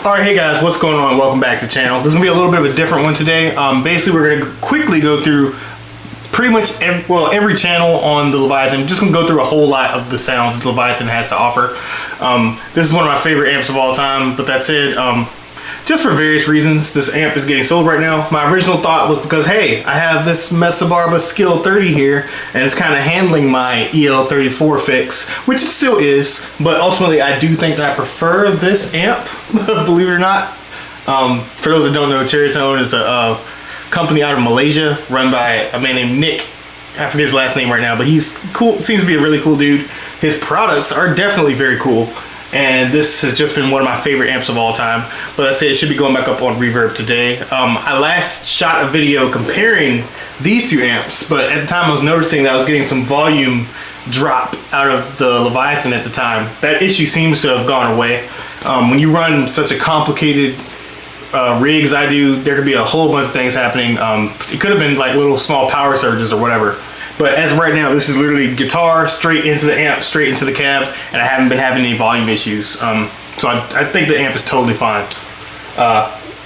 Alright, hey guys, what's going on? Welcome back to the channel. This is going to be a little bit of a different one today. Basically, we're going to quickly go through pretty much every channel on the Leviathan. I'm just going to go through a whole lot of the sounds that the Leviathan has to offer. This is one of my favorite amps of all time, but that said, just for various reasons, this amp is getting sold right now. My original thought was because, hey, I have this Metsabarba Skill 30 here, and it's kind of handling my EL34 fix, which it still is, but ultimately I do think that I prefer this amp, believe it or not. For those that don't know, Ceriatone is a company out of Malaysia, run by a man named Nick. I forget his last name right now, but he's cool, seems to be a really cool dude. His products are definitely very cool. And this has just been one of my favorite amps of all time. But I say it should be going back up on Reverb today. I last shot a video comparing these two amps, but at the time I was noticing that I was getting some volume drop out of the Leviathan at the time. That issue seems to have gone away. When you run such a complicated rig as I do, there could be a whole bunch of things happening. It could have been like little small power surges or whatever. But as of right now, this is literally guitar straight into the amp, straight into the cab, and I haven't been having any volume issues. So I think the amp is totally fine.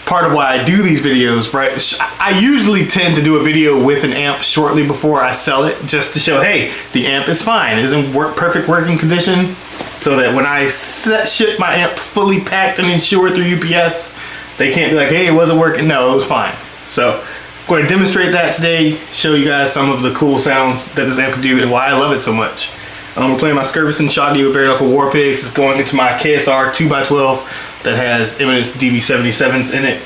Part of why I do these videos, right? I usually tend to do a video with an amp shortly before I sell it, just to show, hey, the amp is fine. It is in perfect working condition, so that when I ship my amp fully packed and insured through UPS, they can't be like, hey, it wasn't working. No, it was fine. So I'm going to demonstrate that today, show you guys some of the cool sounds that this amp can do and why I love it so much. I'm playing my Skirvison Shoggy with bare knuckle war pigs. It's going into my KSR 2x12 that has Eminence DV77s in it.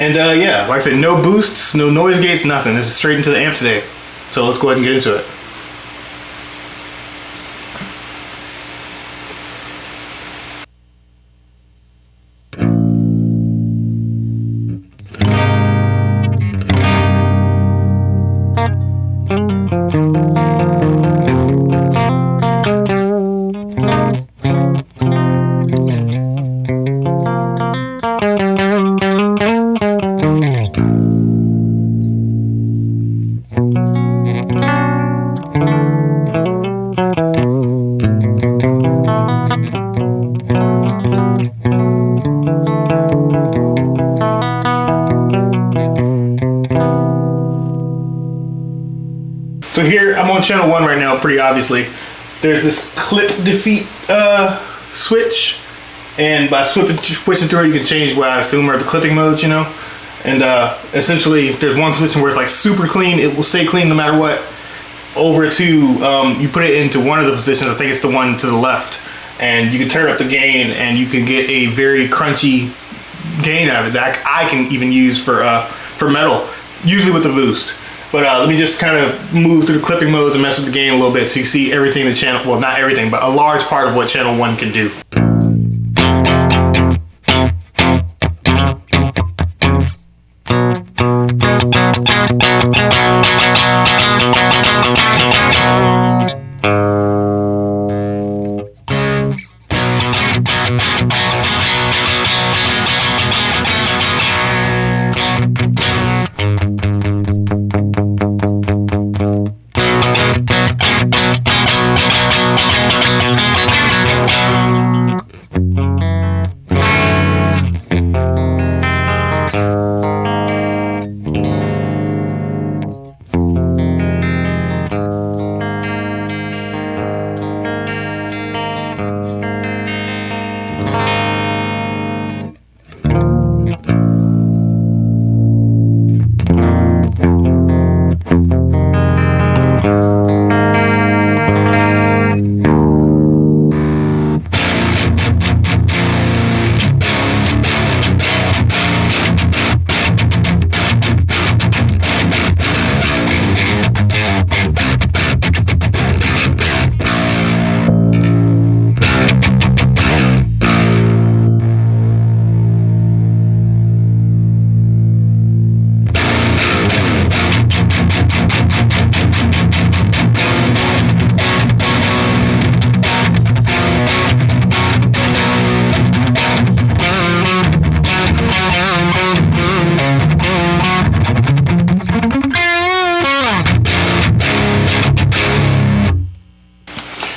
And yeah, like I said, no boosts, no noise gates, nothing. This is straight into the amp today. So let's go ahead and get into it. So here, I'm on channel 1 right now, pretty obviously. There's this clip defeat switch, and by switching through it, you can change what I assume are the clipping modes, you know? And essentially, there's one position where it's like super clean, it will stay clean no matter what. Over to, you put it into one of the positions, I think it's the one to the left, and you can turn up the gain, and you can get a very crunchy gain out of it that I can even use for metal, usually with a boost. But let me just kind of move through the clipping modes and mess with the gain a little bit so you see everything the channel, well, not everything, but a large part of what channel 1 can do.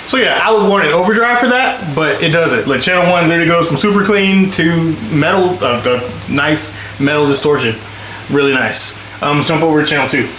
So yeah, I would want an overdrive for that, but it does it. Like channel 1 literally goes from super clean to metal, nice metal distortion. Really nice. Let's jump over to channel 2.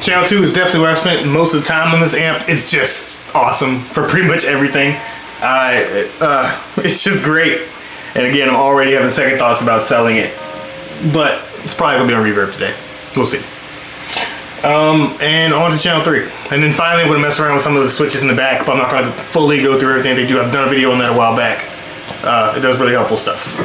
Channel 2 is definitely where I spent most of the time on this amp. It's just awesome for pretty much everything. It's just great. And again, I'm already having second thoughts about selling it. But it's probably gonna be on reverb today. We'll see. And on to channel 3. And then finally I'm gonna mess around with some of the switches in the back, but I'm not gonna fully go through everything they do. I've done a video on that a while back. It does really helpful stuff.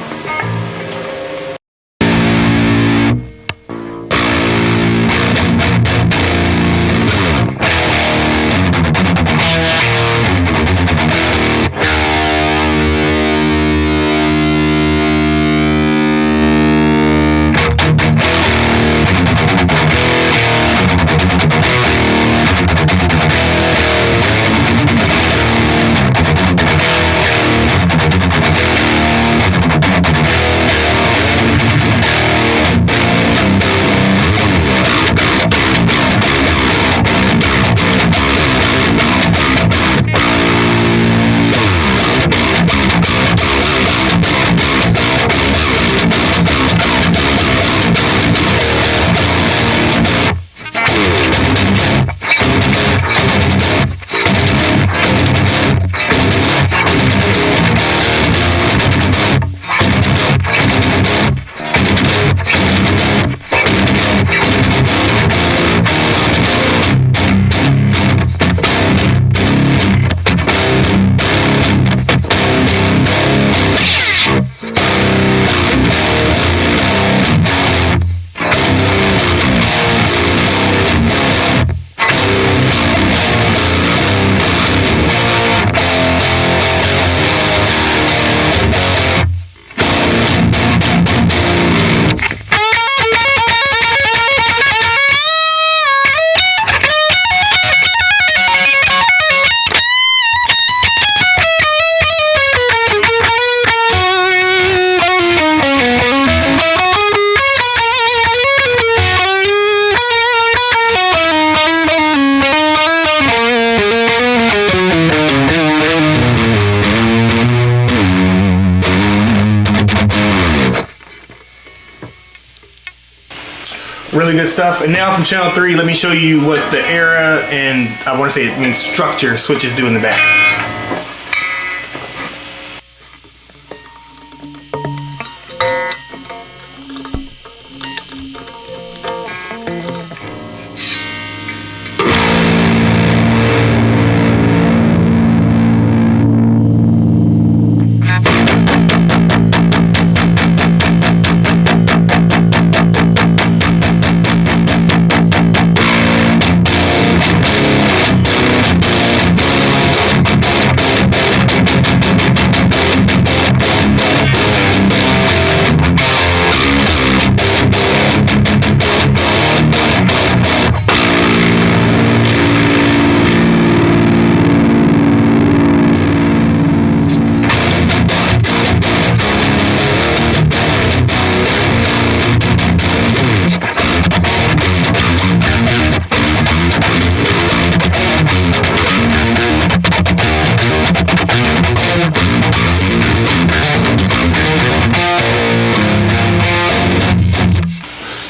really good stuff. And now from channel 3, let me show you what the era and I want to say it means structure switches do in the back.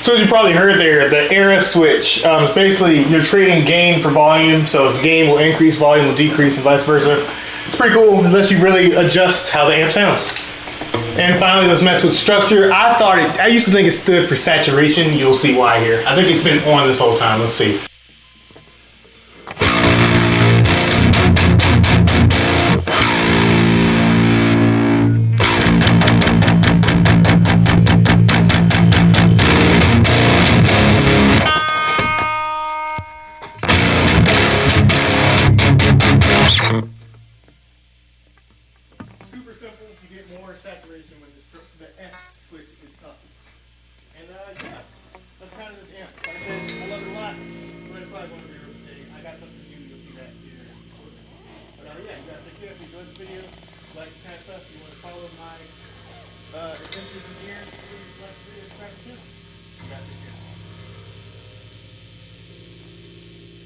So as you probably heard there, the era switch is basically you're trading gain for volume. So as gain will increase, volume will decrease, and vice versa. It's pretty cool unless you really adjust how the amp sounds. And finally, let's mess with structure. I used to think it stood for saturation. You'll see why here. I think it's been on this whole time. Let's see. Super simple. You get more saturation when the S switch is up. And yeah, that's kind of this amp. Like I said, I love it a lot. But it's probably one of your I got something new. You'll see that here. But yeah, you guys take care. If you enjoyed this video, like this kind of stuff. If you want to follow my adventures in here, please like the video, subscribe to the channel. You guys take care.